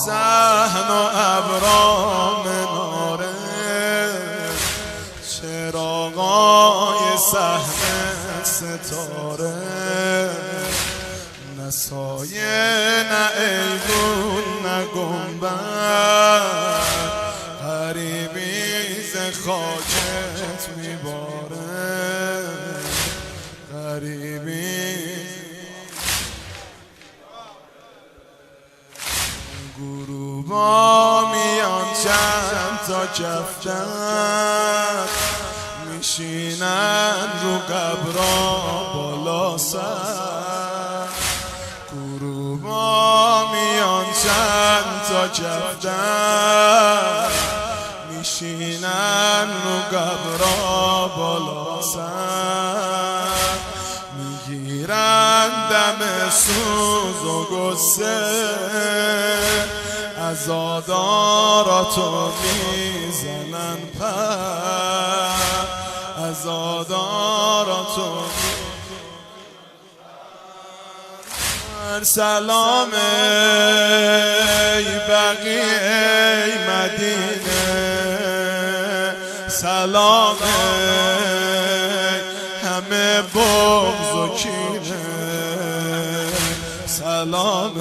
صحن و ابرام ناره، چراغای صحن ستاره، نه سایه نه ایوون نه گنبد، غریبی ز خاکت میباره، غریبی گروبا میان چند تا کفتن، میشینن رو قبرا بالا سر، گروبا میان چند تا کفتن، میشینن رو قبرا بالا سر، میگیرن دم سوز و گسه، عزاداراتو میزنن پر، عزاداراتو میزنن. سلام ای بقیه ای مدینه، سلام ای همه بغض و کینه، سلام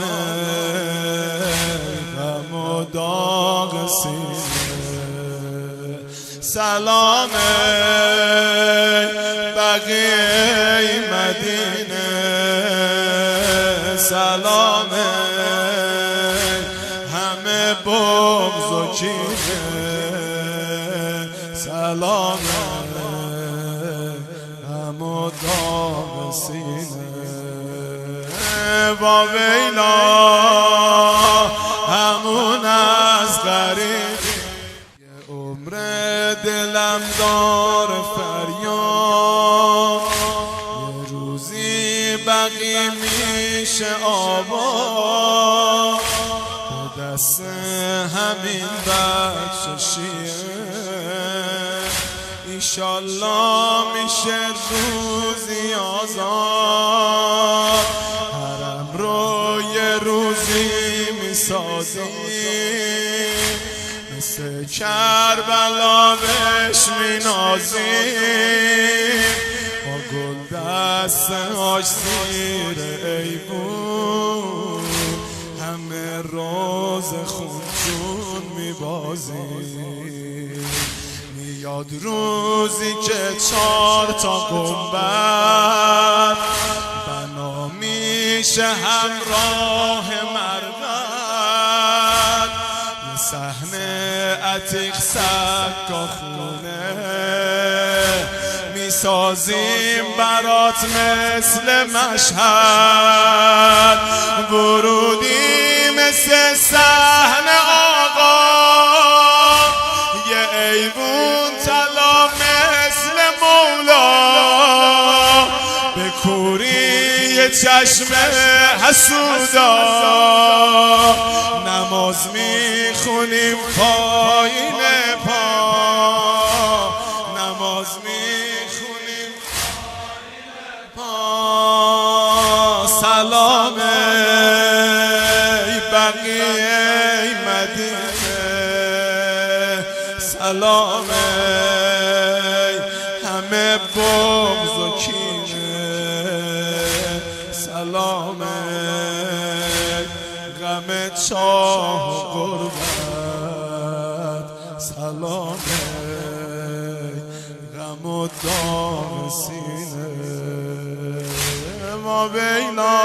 غم و داغ سینه، سلام بقیه مدینه، سلام همه بغض و کینه، سلام غم و داغ سینه. با ویلا همون از غریب، یه عمر دلم دار فریاد، یه روزی بقی میشه آباد، به دست همین بچه شیعه، ایشالله میشه روزی آزاد، حرم رو یه روزی میسازی، مثل کربلا بهش مینازی، با گل دستهاش زیر ایوون، همه روز خونجون میبازی، میاد روزی که 4 تا گنبد بنا میشه همراه مردن، یه صحنه عتیق سقاخونه میسازیم برات مثل مشهد، ورودی مثل صحن آقا، یه ایوون طلا مثل مولا، به کوری چشم حسودا، نماز میخونیم پایین پا، نماز میخونیم پایین پا، سلام ای بقیه مدینه، سلام ای همه بغض و کینه، سلام غم چاه و غربت، سلام غم و داغ سینه. ما بینا